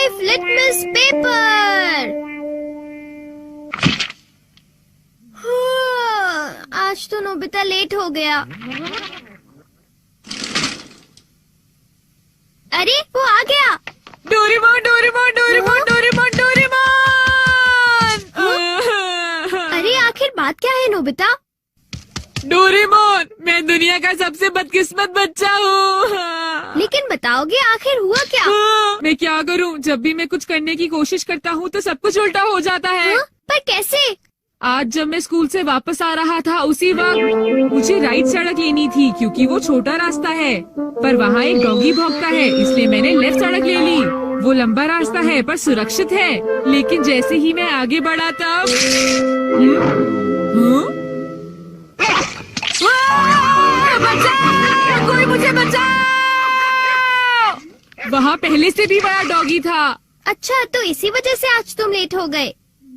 Life litmus paper. आज तो Nobita late हो गया। अरे वो आ गया। Doraemon Doraemon Doraemon Doraemon Doraemon. अरे आखिर बात क्या है नोबिता? डोरेमोन, मैं दुनिया का सबसे बदकिस्मत बच्चा हूँ। लेकिन बताओगे आखिर हुआ क्या? मैं क्या करूँ? जब भी मैं कुछ करने की कोशिश करता हूँ तो सब कुछ उल्टा हो जाता है। पर कैसे? आज जब मैं स्कूल से वापस आ रहा था उसी वक्त मुझे राइट सड़क लेनी थी क्योंकि वो छोटा रास्ता है, पर वहाँ एक डॉगी भौंकता है, इसलिए मैंने लेफ्ट सड़क ले ली। वो लंबा रास्ता है पर सुरक्षित है, लेकिन जैसे ही मैं आगे बढ़ा तब बचाओ! कोई मुझे बचाओ! वहाँ पहले से भी बड़ा डॉगी था। अच्छा, तो इसी वजह से आज तुम लेट हो गए।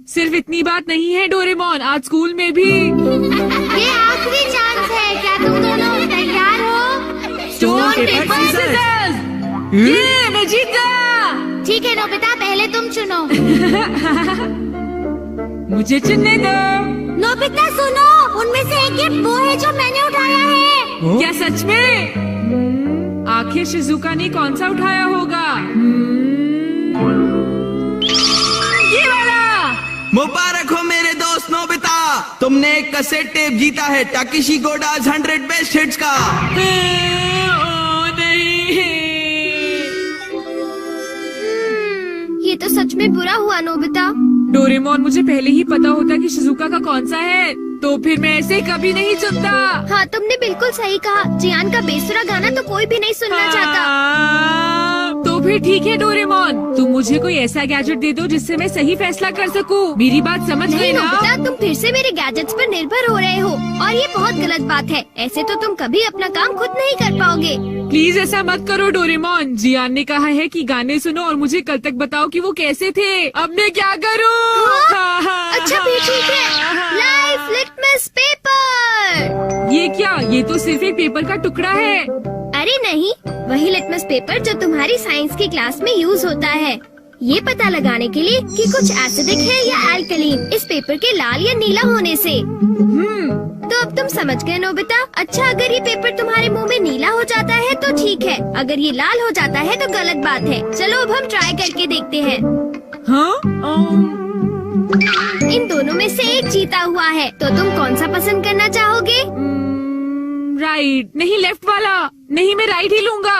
सिर्फ इतनी बात नहीं है डोरेमोन, आज स्कूल में भी। ये आखिरी चांस है, क्या तुम दोनों तैयार हो? Stone paper scissors. ये मैं जीत गया। ठीक है नोबिता, पहले तुम चुनो। मुझे चुनने दो। नोबिता सुनो, उनमें से एक गिफ्ट वो है जो मैंने उठाया है। क्या सच में? आखिर शिजुका ने कौन सा उठाया होगा? ये वाला। मुबारक हो मेरे दोस्त नोबिता, तुमने एक कैसेट टेप जीता है टाकेशी गोडाज 100 बेस्ट हिट्स का। ओ नहीं। ये तो सच में बुरा हुआ नोबिता। डोरेमोन, मुझे पहले ही पता होता कि शिजुका का कौन सा है तो फिर मैं ऐसे कभी नहीं चुनता। हाँ, तुमने बिल्कुल सही कहा। जियान का बेसुरा गाना तो कोई भी नहीं सुनना चाहता। तो फिर ठीक है डोरेमोन, तुम मुझे कोई ऐसा गैजेट दे दो जिससे मैं सही फैसला कर सकूं। मेरी बात समझ गए ना? नोबिता, तुम फिर से मेरे गैजेट्स पर निर्भर हो रहे हो और ये बहुत गलत बात है। ऐसे तो तुम कभी अपना काम खुद नहीं कर पाओगे। प्लीज ऐसा मत करो डोरेमोन। जियान ने कहा है कि गाने सुनो और मुझे कल तक बताओ कि वो कैसे थे। अब मैं क्या करूं? अच्छा भी ठीक है। Life litmus paper. ये क्या? ये तो सिर्फ एक पेपर का टुकड़ा है। अरे नहीं, वही लिटमस पेपर जो तुम्हारी साइंस की क्लास में यूज होता है, ये पता लगाने के लिए कि कुछ एसिडिक है या एल्कलीन इस पेपर के लाल या नीला होने से। तो अब तुम समझ गए नोबिता। अच्छा, अगर ये पेपर तुम्हारे मुंह में नीला हो जाता है तो ठीक है, अगर ये लाल हो जाता है तो गलत बात है। चलो अब हम ट्राई करके देखते हैं। इन दोनों में से एक जीता हुआ है, तो तुम कौन सा पसंद करना चाहोगे? राइट। नहीं, लेफ्ट वाला। नहीं, मैं राइट ही लूंगा।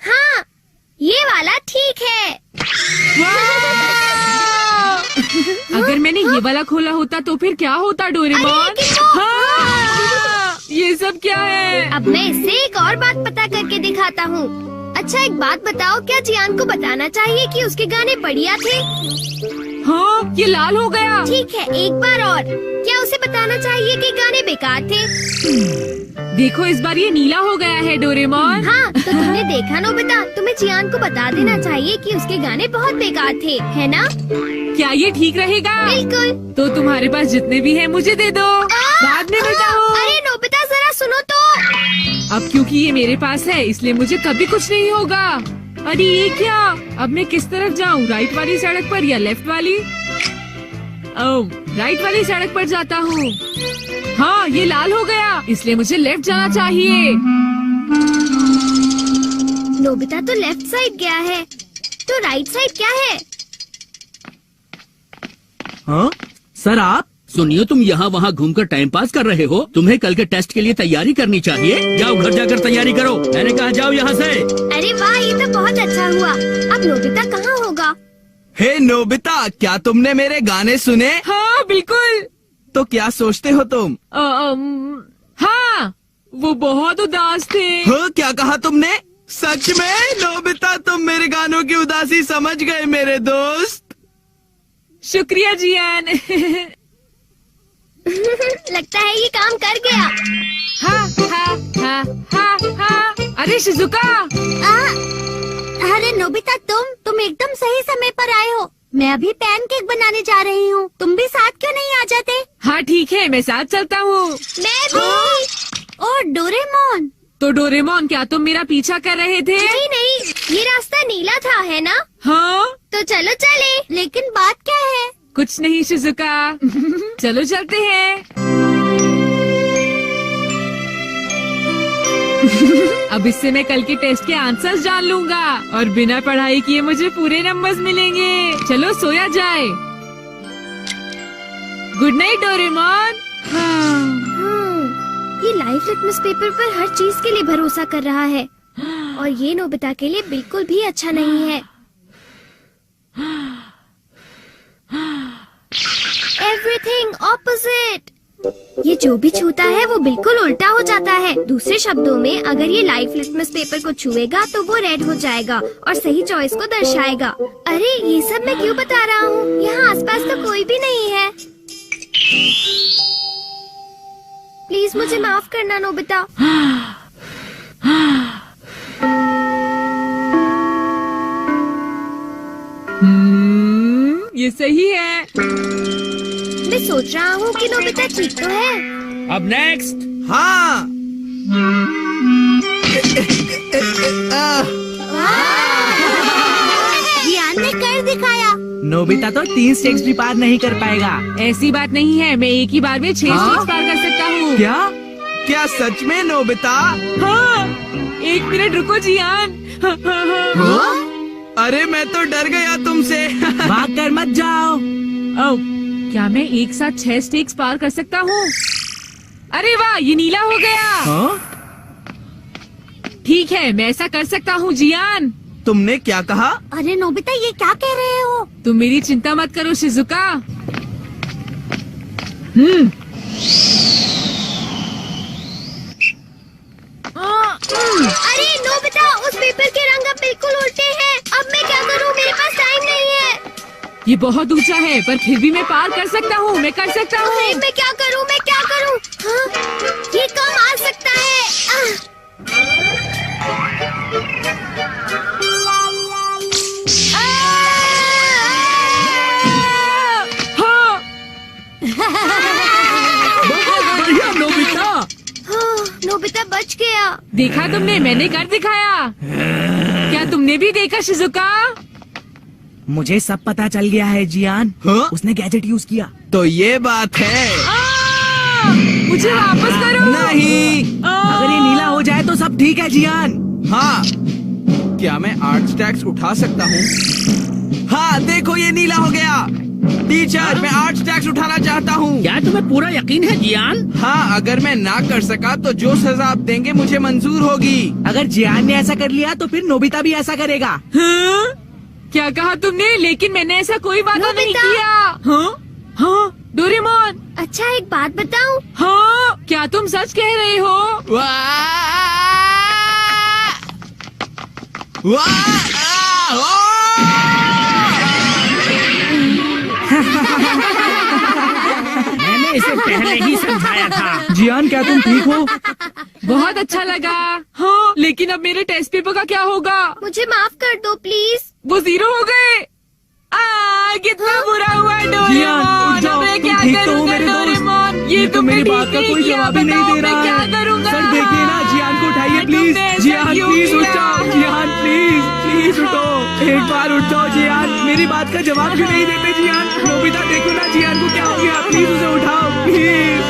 हाँ, ये वाला ठीक है। अगर मैंने ये वाला खोला होता तो फिर क्या होता डोरेमोन? ये सब क्या है? अब मैं इससे एक और बात पता करके दिखाता हूँ। अच्छा, एक बात बताओ, क्या जियान को बताना चाहिए कि उसके गाने बढ़िया थे? हाँ, ये लाल हो गया। ठीक है, एक बार और। क्या उसे बताना चाहिए कि गाने बेकार थे? देखो, इस बार ये नीला हो गया है डोरेमोन। हाँ, तो तुमने देखा नोबिता, तुम्हें जियान को बता देना चाहिए कि उसके गाने बहुत बेकार थे, है ना? क्या ये ठीक रहेगा? बिल्कुल। तो तुम्हारे पास जितने भी हैं मुझे दे दो, बाद में बताओ। अरे नोबिता, जरा सुनो तो। अब क्योंकि ये मेरे पास है इसलिए मुझे कभी कुछ नहीं होगा। अरे ये क्या? अब मैं किस तरफ जाऊँ? राइट वाली सड़क पर या लेफ्ट वाली? ओह, राइट वाली सड़क पर जाता हूँ। हाँ, ये लाल हो गया, इसलिए मुझे लेफ्ट जाना चाहिए। नोबिता तो लेफ्ट साइड गया है, तो राइट साइड क्या है? हाँ सर, आप सुनिए, तुम यहाँ वहाँ घूमकर टाइम पास कर रहे हो। तुम्हें कल के टेस्ट के लिए तैयारी करनी चाहिए। जाओ घर जाकर तैयारी करो। मैंने कहा जाओ यहाँ से। अरे वाह, ये तो बहुत अच्छा हुआ। अब नोबिता कहाँ होगा? हे नोबिता, क्या तुमने मेरे गाने सुने? हाँ बिल्कुल। तो क्या सोचते हो तुम? हाँ, वो बहुत उदास थे। हाँ, क्या कहा तुमने? सच में नोबिता, तुम मेरे गानों की उदासी समझ गए मेरे दोस्त। शुक्रिया जियान। लगता है ये काम कर गया। हाँ हाँ हाँ हाँ हाँ। अरे शिजुका। अरे नोबिता, तुम एकदम सही समय पर आए हो। मैं अभी पैनकेक बनाने जा रही हूँ। तुम भी साथ क्यों नहीं आ जाते? हाँ ठीक है, मैं साथ चलता हूँ। मैं भी। और डोरेमोन। तो डोरेमोन, क्या तुम मेरा पीछा कर रहे थे? नहीं, ये रास्ता नीला था, है ना? कुछ नहीं शिजुका। चलो चलते हैं। अब इससे मैं कल के टेस्ट के आंसर्स जान लूंगा और बिना पढ़ाई किए मुझे पूरे नंबर्स मिलेंगे। चलो सोया जाए। Good night Doraemon. ये लाइफ लिटमस पेपर पर हर चीज के लिए भरोसा कर रहा है और ये नोबिता के लिए बिल्कुल भी अच्छा नहीं है। Everything opposite. ये जो भी छूता है वो बिल्कुल उल्टा हो जाता है। दूसरे शब्दों में अगर ये लाइफ लिटमस पेपर को छुएगा तो वो रेड हो जाएगा और सही चॉइस को दर्शाएगा। अरे ये सब मैं क्यों बता रहा हूँ? यहाँ आसपास तो कोई भी नहीं है। प्लीज मुझे माफ करना नोबिता। ये सही है। मैं सोच रहा हूँ कि नोबिता ठीक तो है। अब नेक्स्ट। हाँ। जियान ने कर दिखाया। नोबिता तो 3 स्टेक्स भी पार नहीं कर पाएगा। ऐसी बात नहीं है, मैं एक ही बार में 6 स्टेक्स पार कर सकता हूँ। क्या? क्या सच में नोबिता? हाँ, 1 मिनट रुको जियान। अरे मैं तो डर गया तुमसे। भाग कर मत जाओ। ओह, क्या मैं एक साथ 6 स्टेक्स पार कर सकता हूँ? अरे वाह, ये नीला हो गया। हाँ? ठीक है, मैं ऐसा कर सकता हूँ जियान। तुमने क्या कहा? अरे नोबिता ये क्या कह रहे हो? तुम मेरी चिंता मत करो शिजुका। अरे नोबिता उस पेपर के रंग अब बिल्कुल उल्टे हैं। अब मैं क्या करूँ? मेरे पास टाइम नहीं है। ये बहुत ऊंचा है पर फिर भी मैं पार कर सकता हूँ। मैं कर सकता अरे हूँ। मैं क्या करूँ? मैं क्या करूँ? हाँ, ये कम आ सकता है। हाँ, बहुत बढ़िया नोबिता। हाँ, नोबिता बच गया। देखा तुमने, मैंने कर दिखाया। क्या तुमने भी देखा शिजुका? मुझे सब पता चल गया है जियान। हाँ? उसने गैजेट यूज किया। तो ये बात है। मुझे वापस करो। नहीं। अगर ये नीला हो जाए तो सब ठीक है जियान। हाँ। क्या मैं 8 स्टैक्स उठा सकता हूँ? हाँ देखो ये नीला हो गया। टीचर मैं 8 स्टैक्स उठाना चाहता हूँ। क्या तुम्हें पूरा यकीन है जियान? हाँ अगर मैं ना कर सका तो जो सजा आप देंगे मुझे मंजूर होगी। अगर जियान ने ऐसा कर लिया तो फिर नोबिता भी ऐसा करेगा। हाँ? क्या कहा तुमने? लेकिन मैंने ऐसा कोई वादा नहीं नोबिता। किया। हाँ? हाँ? डोरेमोन। अच्छा एक बात बताऊँ? हाँ? क्या तुम सच कह रहे हो? वाह! वाह! मैंने इसे पहले ही समझाया था। जियान क्या तुम ठीक हो? बहुत अच्छा लगा। हाँ, लेकिन अब मेरे टेस्ट पेपर का क्या होगा? मुझे माफ कर दो प्लीज। वो 0 हो गए। कितना बुरा हुआ जियान, डोरेमोन। उठ जाओ, अब मैं तुम क्या ठीक तो हो करूँगा मेरे दोस्त? डोरेमोन? ये तो मेरी बात का कोई जवाब ही नहीं दे रहा मैं क्या है। करूँगा? सर देखिए ना, जियान को उठाइए प्लीज। तुमने ऐसा जियान क्यों प्लीज उठ किया? जाओ। जियान प्लीज उठो। एक बार उठ जाओ जियान। मेरी बात का जवाब क्यों नहीं देते जियान? नोबिता देखो ना जियान को क्या हो गया। प्लीज उसे उठाओ प्लीज।